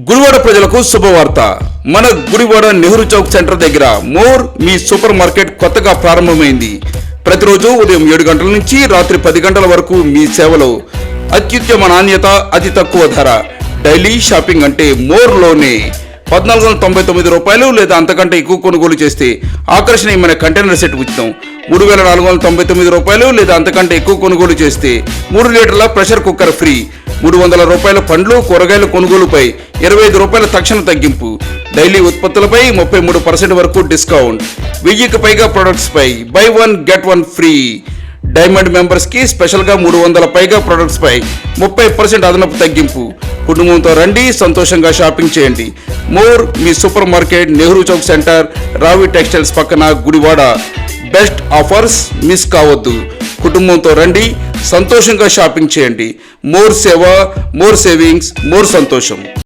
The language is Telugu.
గుడివాడ ప్రజలకు శుభవార్త. మన గుడివాడ నెహ్రూ చౌక్ సెంటర్ దగ్గర మోర్ మీ సూపర్ మార్కెట్ కొత్తగా ప్రారంభమైంది. ప్రతిరోజు ఉదయం 7 గంటల నుంచి రాత్రి 10 గంటల వరకు మీ సేవలో. అత్యుత్తమ నాణ్యత, అతి తక్కువ ధర. డైలీ షాపింగ్ అంటే మోర్లోనే. 1499 రూపాయలు లేదా అంతకంటే ఎక్కువ కొనుగోలు చేస్తే ఆకర్షణీయమైన కంటైనర్ సెట్ ఉచితం. 3499 రూపాయలు లేదా అంతకంటే ఎక్కువ కొనుగోలు చేస్తే 3 లీటర్ల ప్రెషర్ కుక్కర్ ఫ్రీ. 300 రూపాయల పండ్లు కూరగాయల కొనుగోలుపై 25 రూపాయల తక్షణ తగ్గింపు. డైలీ ఉత్పత్తులపై 33% వరకు డిస్కౌంట్. 1000కి పైగా ప్రొడక్ట్స్ పై buy 1 get 1 free. Diamond members కి స్పెషల్ గా 300 పైగా ప్రొడక్ట్స్ పై 30% అదనపు తగ్గింపు. కుటుంబంతో రండి, సంతోషంగా షాపింగ్ చేయండి. మోర్ మీ super market, Nehru Chowk centre, Ravi textiles పక్కన, గుడివాడ. బెస్ట్ ఆఫర్స్ మిస్ కావద్దు. కుటుంబంతో రండి, సంతోషంగా షాపింగ్ చేయండి. మోర్ సేవ, మోర్ సేవింగ్స్, మోర్ సంతోషం.